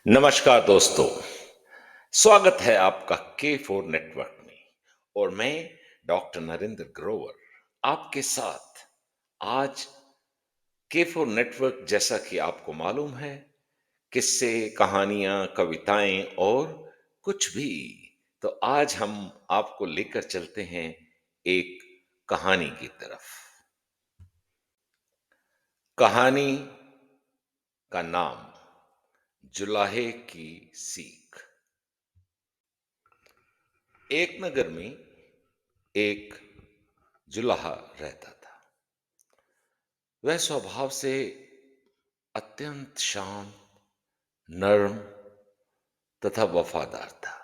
नमस्कार दोस्तों। स्वागत है आपका K4 नेटवर्क में और मैं डॉक्टर नरेंद्र ग्रोवर आपके साथ आज K4 नेटवर्क, जैसा कि आपको मालूम है, किस्से, कहानियां, कविताएं और कुछ भी। तो आज हम आपको लेकर चलते हैं एक कहानी की तरफ। कहानी का नाम जुलाहे की सीख। एक नगर में एक जुलाहा रहता था। वह स्वभाव से अत्यंत शांत, नर्म तथा वफादार था।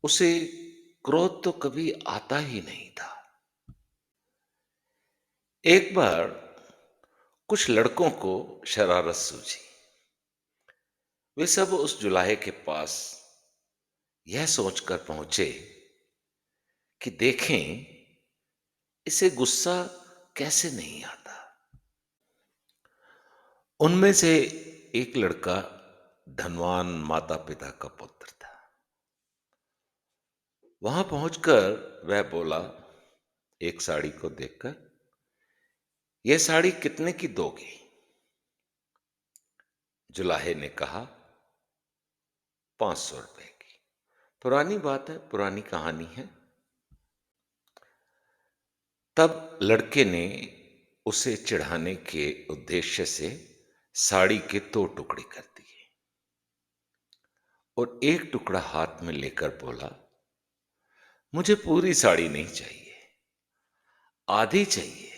उसे क्रोध तो कभी आता ही नहीं था। एक बार कुछ लड़कों को शरारत सूझी। वे सब उस जुलाहे के पास यह सोचकर पहुंचे कि देखें इसे गुस्सा कैसे नहीं आता। उनमें से एक लड़का धनवान माता पिता का पुत्र था। वहां पहुंचकर वह बोला, एक साड़ी को देखकर, यह साड़ी कितने की दोगे? जुलाहे ने कहा, 500 रुपए की। पुरानी बात है, पुरानी कहानी है। तब लड़के ने उसे चिढ़ाने के उद्देश्य से साड़ी के 2 टुकड़े कर दिए और एक टुकड़ा हाथ में लेकर बोला, मुझे पूरी साड़ी नहीं चाहिए, आधी चाहिए।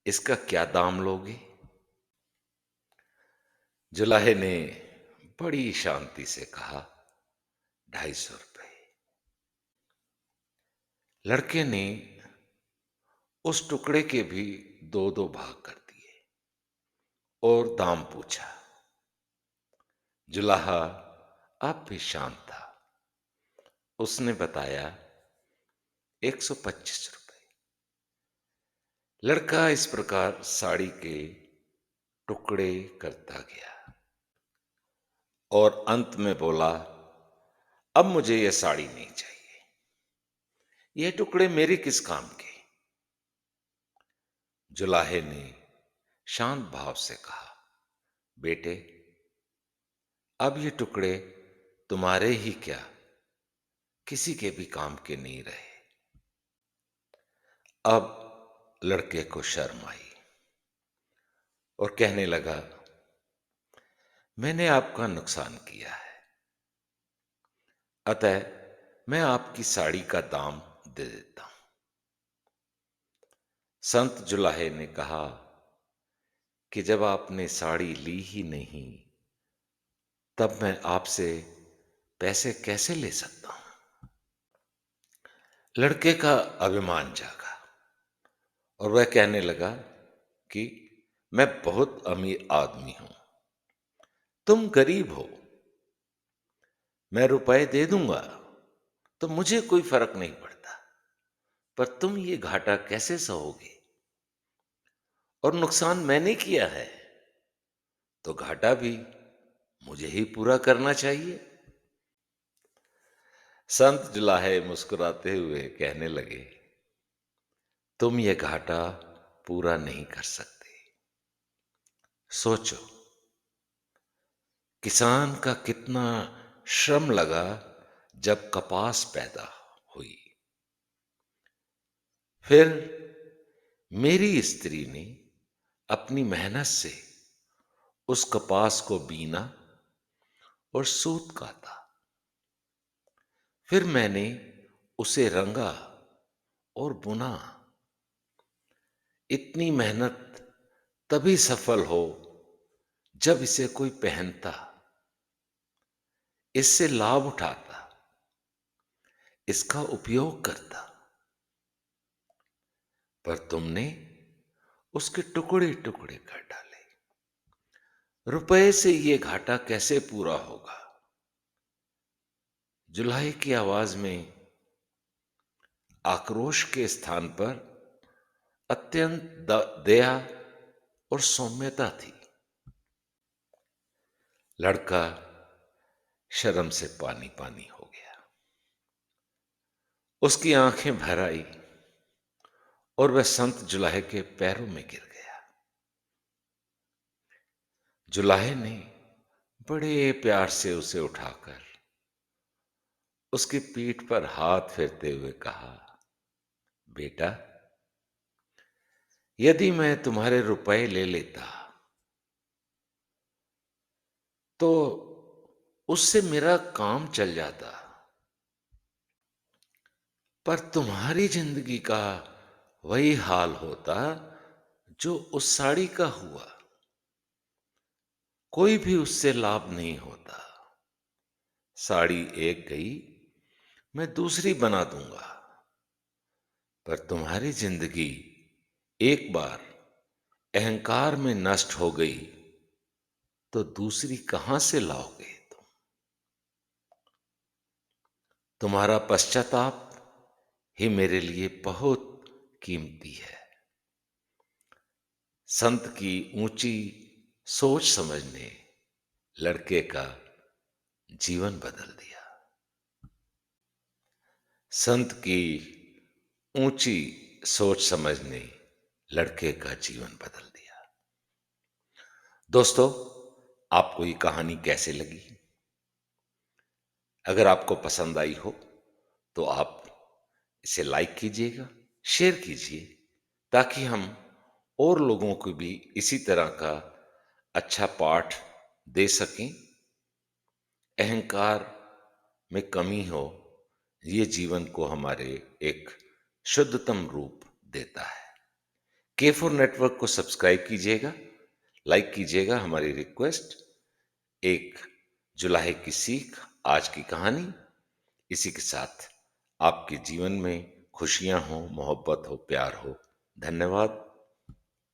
इसका क्या दाम लोगे? जुलाहे ने बड़ी शांति से कहा, 250 रुपए। लड़के ने उस टुकड़े के भी दो दो भाग कर दिए और दाम पूछा। जुलाहा अब भी शांत था। उसने बताया, 125 रुपए। लड़का इस प्रकार साड़ी के टुकड़े करता गया और अंत में बोला, अब मुझे यह साड़ी नहीं चाहिए, यह टुकड़े मेरे किस काम के? जुलाहे ने शांत भाव से कहा, बेटे, अब ये टुकड़े तुम्हारे ही क्या, किसी के भी काम के नहीं रहे। अब लड़के को शर्म आई और कहने लगा, मैंने आपका नुकसान किया है, अतः मैं आपकी साड़ी का दाम दे देता हूं। संत जुलाहे ने कहा कि जब आपने साड़ी ली ही नहीं, तब मैं आपसे पैसे कैसे ले सकता हूं? लड़के का अभिमान जागा और वह कहने लगा कि मैं बहुत अमीर आदमी हूं, तुम गरीब हो, मैं रुपए दे दूंगा तो मुझे कोई फर्क नहीं पड़ता, पर तुम ये घाटा कैसे सहोगे? और नुकसान मैंने किया है तो घाटा भी मुझे ही पूरा करना चाहिए। संत जुलाहे मुस्कुराते हुए कहने लगे, तुम ये घाटा पूरा नहीं कर सकते। सोचो, किसान का कितना श्रम लगा जब कपास पैदा हुई। फिर मेरी स्त्री ने अपनी मेहनत से उस कपास को बीना और सूत काता। फिर मैंने उसे रंगा और बुना। इतनी मेहनत तभी सफल हो जब इसे कोई पहनता, इससे लाभ उठाता, इसका उपयोग करता। पर तुमने उसके टुकड़े टुकड़े कर डाले। रुपए से ये घाटा कैसे पूरा होगा? जुलाहे की आवाज में आक्रोश के स्थान पर अत्यंत दया और सौम्यता थी। लड़का शर्म से पानी पानी हो गया। उसकी आंखें भर आई और वह संत जुलाहे के पैरों में गिर गया। जुलाहे ने बड़े प्यार से उसे उठाकर उसकी पीठ पर हाथ फेरते हुए कहा, बेटा, यदि मैं तुम्हारे रुपए ले लेता तो उससे मेरा काम चल जाता, पर तुम्हारी जिंदगी का वही हाल होता जो उस साड़ी का हुआ। कोई भी उससे लाभ नहीं होता। साड़ी एक गई, मैं दूसरी बना दूंगा, पर तुम्हारी जिंदगी एक बार अहंकार में नष्ट हो गई तो दूसरी कहां से लाओगे तुम? तुम्हारा पश्चाताप ही मेरे लिए बहुत कीमती है। संत की ऊंची सोच समझ ने लड़के का जीवन बदल दिया। संत की ऊंची सोच समझ ने लड़के का जीवन बदल दिया। दोस्तों, आपको ये कहानी कैसे लगी? अगर आपको पसंद आई हो तो आप इसे लाइक कीजिएगा, शेयर कीजिए, ताकि हम और लोगों को भी इसी तरह का अच्छा पाठ दे सकें। अहंकार में कमी हो, ये जीवन को हमारे एक शुद्धतम रूप देता है। के फोर नेटवर्क को सब्सक्राइब कीजिएगा, लाइक कीजिएगा। हमारी रिक्वेस्ट, एक जुलाहे की सीख, आज की कहानी। इसी के साथ आपके जीवन में खुशियां हो, मोहब्बत हो, प्यार हो। धन्यवाद।